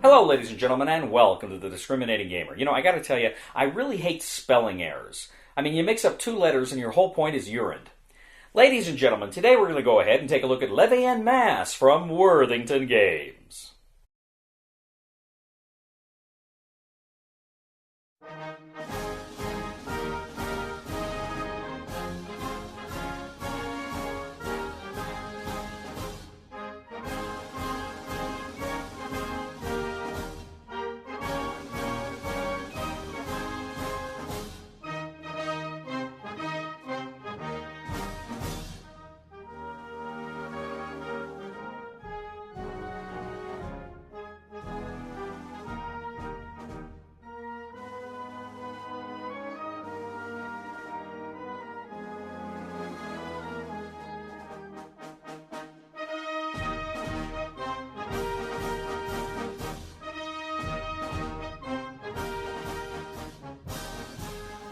Hello, ladies and gentlemen, and welcome to The Discriminating Gamer. You know, I gotta tell you, I really hate spelling errors. I mean, you mix up two letters and your whole point is urine. Ladies and gentlemen, today we're gonna go ahead and take a look at Levee En Masse from Worthington Games.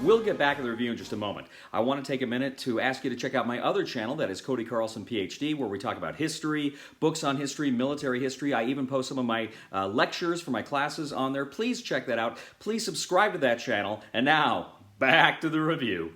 We'll get back to the review in just a moment. I want to take a minute to ask you to check out my other channel, that is Cody Carlson PhD, where we talk about history, books on history, military history. I even post some of my lectures for my classes on there. Please check that out. Please subscribe to that channel. And now, back to the review.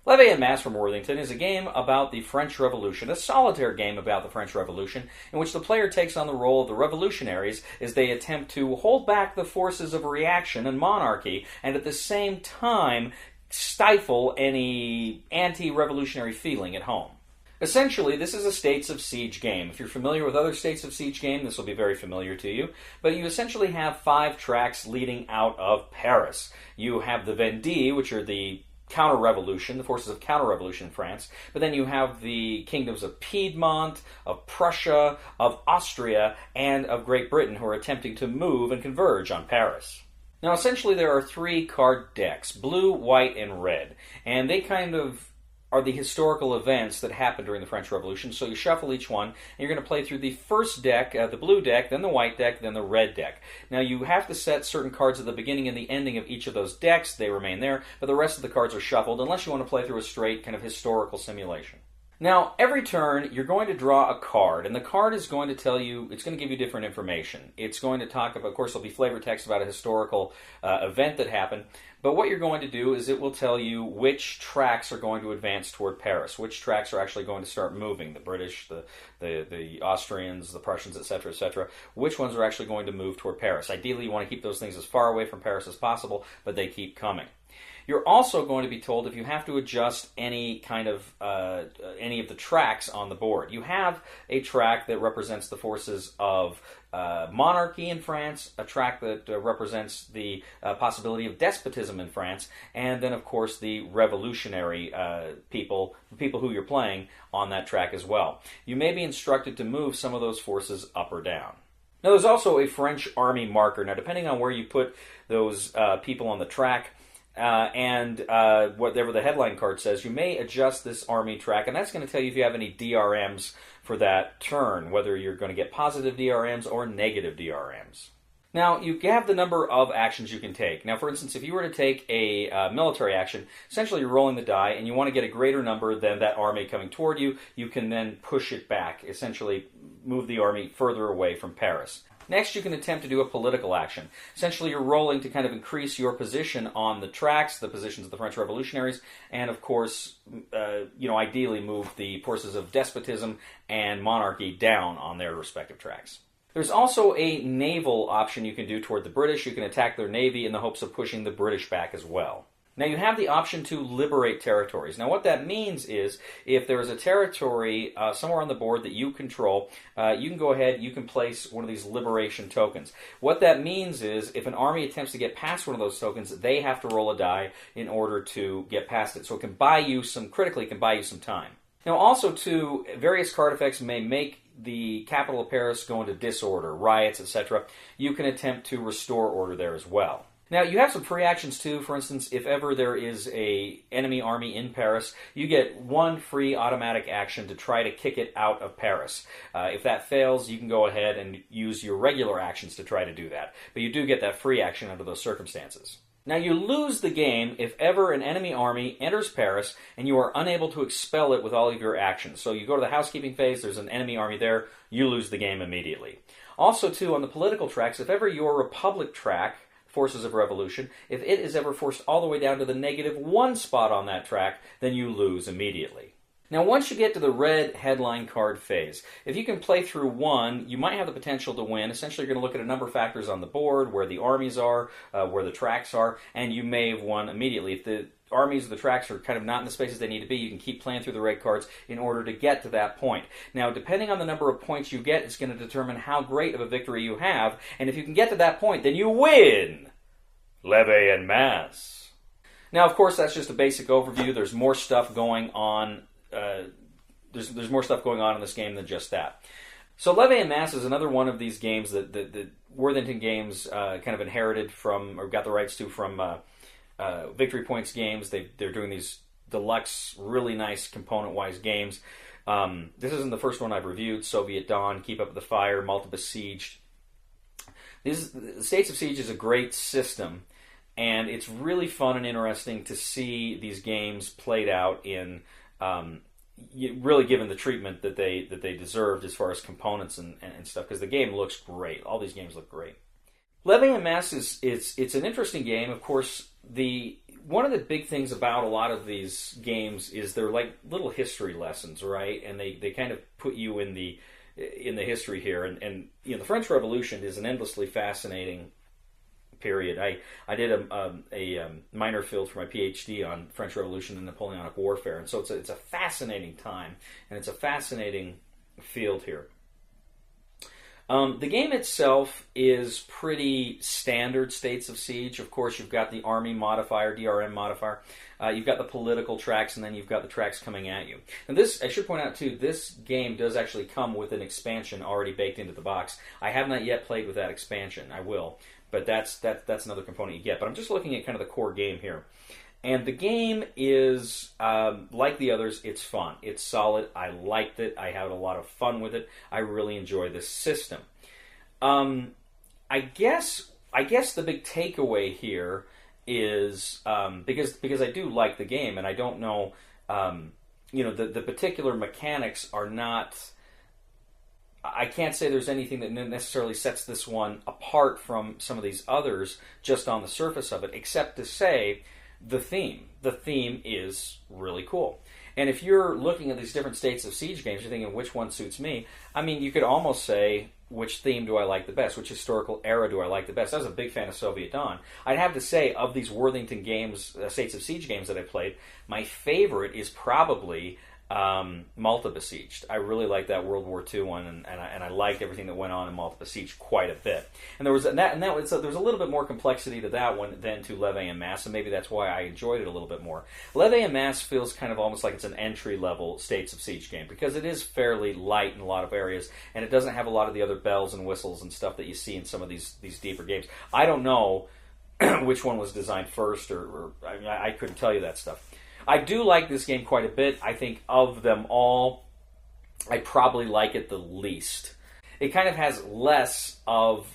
Levee En Masse from Worthington is a game about the French Revolution, a solitaire game about the French Revolution, in which the player takes on the role of the revolutionaries as they attempt to hold back the forces of reaction and monarchy, and at the same time stifle any anti-revolutionary feeling at home. Essentially, this is a States of Siege game. If you're familiar with other States of Siege games, this will be very familiar to you. But you essentially have 5 tracks leading out of Paris. You have the Vendée, which are the counter-revolution, the forces of counter-revolution in France. But then you have the kingdoms of Piedmont, of Prussia, of Austria, and of Great Britain, who are attempting to move and converge on Paris. Now, essentially, there are 3 card decks, blue, white, and red. And they kind of are the historical events that happened during the French Revolution. So you shuffle each one, and you're going to play through the first deck, the blue deck, then the white deck, then the red deck. Now, you have to set certain cards at the beginning and the ending of each of those decks. They remain there, but the rest of the cards are shuffled, unless you want to play through a straight kind of historical simulation. Now, every turn, you're going to draw a card, and the card is going to tell you, it's going to give you different information. It's going to talk about, of course, there'll be flavor text about a historical event that happened, but what you're going to do is it will tell you which tracks are going to advance toward Paris, which tracks are actually going to start moving, the British, the Austrians, the Prussians, etc., etc., which ones are actually going to move toward Paris. Ideally, you want to keep those things as far away from Paris as possible, but they keep coming. You're also going to be told if you have to adjust any of the tracks on the board. You have a track that represents the forces of monarchy in France, a track that represents the possibility of despotism in France, and then, of course, the revolutionary people, the people who you're playing on that track as well. You may be instructed to move some of those forces up or down. Now, there's also a French army marker. Now, depending on where you put those people on the track, and whatever the headline card says, you may adjust this army track, and that's going to tell you if you have any DRMs for that turn, whether you're going to get positive DRMs or negative DRMs. Now, you have the number of actions you can take. Now, for instance, if you were to take a military action, essentially you're rolling the die, and you want to get a greater number than that army coming toward you, you can then push it back, essentially move the army further away from Paris. Next, you can attempt to do a political action. Essentially, you're rolling to kind of increase your position on the tracks, the positions of the French revolutionaries, and of course, ideally move the forces of despotism and monarchy down on their respective tracks. There's also a naval option you can do toward the British. You can attack their navy in the hopes of pushing the British back as well. Now, you have the option to liberate territories. Now, what that means is if there is a territory somewhere on the board that you control, you can go ahead, you can place one of these liberation tokens. What that means is if an army attempts to get past one of those tokens, they have to roll a die in order to get past it. So it can buy you critically, it can buy you some time. Now, also, too, various card effects may make the capital of Paris go into disorder, riots, etc. You can attempt to restore order there as well. Now, you have some free actions too. For instance, if ever there is an enemy army in Paris, you get 1 free automatic action to try to kick it out of Paris. If that fails, you can go ahead and use your regular actions to try to do that. But you do get that free action under those circumstances. Now, you lose the game if ever an enemy army enters Paris and you are unable to expel it with all of your actions. So you go to the housekeeping phase, there's an enemy army there, you lose the game immediately. Also, too, on the political tracks, if ever your Republic track, Forces of Revolution, if it is ever forced all the way down to the -1 spot on that track, then you lose immediately. Now, once you get to the red headline card phase, if you can play through one, you might have the potential to win. Essentially, you're going to look at a number of factors on the board, where the armies are, where the tracks are, and you may have won immediately. If the armies or the tracks are kind of not in the spaces they need to be, you can keep playing through the red cards in order to get to that point. Now, depending on the number of points you get, it's going to determine how great of a victory you have, and if you can get to that point, then you win! Levee En Masse. Now, of course, that's just a basic overview. There's more stuff going on. There's more stuff going on in this game than just that. So Levee En Masse is another one of these games that Worthington Games kind of inherited from, or got the rights to from Victory Points Games. They're doing these deluxe, really nice component-wise games. This isn't the first one I've reviewed. Soviet Dawn, Keep Up the Fire, Malta Besieged. The States of Siege is a great system, and it's really fun and interesting to see these games played out in really given the treatment that they deserved as far as components and stuff, because the game looks great. All these games look great. Levee En Masse it's an interesting game. Of course, one of the big things about a lot of these games is they're like little history lessons, right? And they kind of put you in the history here. And you know, the French Revolution is an endlessly fascinating period. I did a minor field for my PhD on French Revolution and Napoleonic Warfare, and so it's a fascinating time, and it's a fascinating field here. The game itself is pretty standard States of Siege. Of course, you've got the Army modifier, DRM modifier. You've got the political tracks, and then you've got the tracks coming at you. And this, I should point out too, this game does actually come with an expansion already baked into the box. I have not yet played with that expansion. I will. But that's another component you get. But I'm just looking at kind of the core game here. And the game is, like the others, it's fun. It's solid. I liked it. I had a lot of fun with it. I really enjoy this system. I guess the big takeaway here is, because I do like the game, and I don't know, the particular mechanics are not... I can't say there's anything that necessarily sets this one apart from some of these others just on the surface of it, except to say the theme. The theme is really cool. And if you're looking at these different States of Siege games, you're thinking, which one suits me? I mean, you could almost say, which theme do I like the best? Which historical era do I like the best? I was a big fan of Soviet Dawn. I'd have to say, of these Worthington Games, States of Siege games that I played, my favorite is probably... Malta Besieged. I really liked that World War II one, and I liked everything that went on in Malta Besieged quite a bit. And there was a little bit more complexity to that one than to Levee En Masse, and maybe that's why I enjoyed it a little bit more. Levee En Masse feels kind of almost like it's an entry-level States of Siege game, because it is fairly light in a lot of areas, and it doesn't have a lot of the other bells and whistles and stuff that you see in some of these deeper games. I don't know which one was designed first, or I couldn't tell you that stuff. I do like this game quite a bit. I think of them all, I probably like it the least. It kind of has less of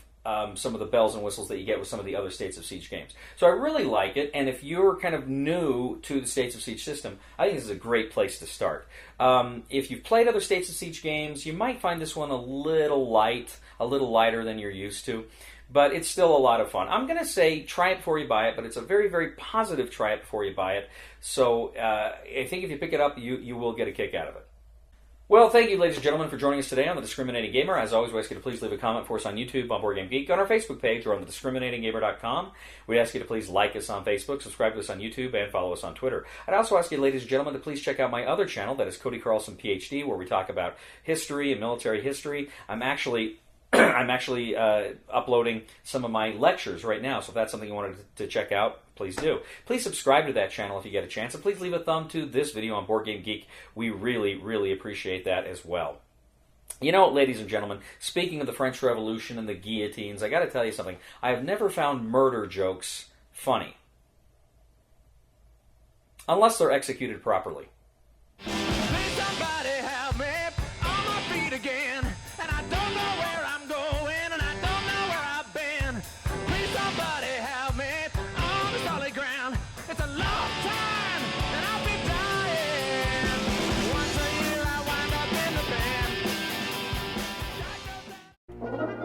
some of the bells and whistles that you get with some of the other States of Siege games. So I really like it, and if you're kind of new to the States of Siege system, I think this is a great place to start. If you've played other States of Siege games, you might find this one a little lighter than you're used to. But it's still a lot of fun. I'm going to say try it before you buy it, but it's a very, very positive try it before you buy it. So I think if you pick it up, you will get a kick out of it. Well, thank you, ladies and gentlemen, for joining us today on The Discriminating Gamer. As always, we ask you to please leave a comment for us on YouTube, on Board Game Geek, on our Facebook page, or on thediscriminatinggamer.com. We ask you to please like us on Facebook, subscribe to us on YouTube, and follow us on Twitter. I'd also ask you, ladies and gentlemen, to please check out my other channel, that is Cody Carlson PhD, where we talk about history and military history. I'm actually uploading some of my lectures right now, so if that's something you wanted to check out, please do. Please subscribe to that channel if you get a chance, and please leave a thumb to this video on Board Game Geek. We really, really appreciate that as well. You know, ladies and gentlemen, speaking of the French Revolution and the guillotines, I got to tell you something. I have never found murder jokes funny. Unless they're executed properly. you.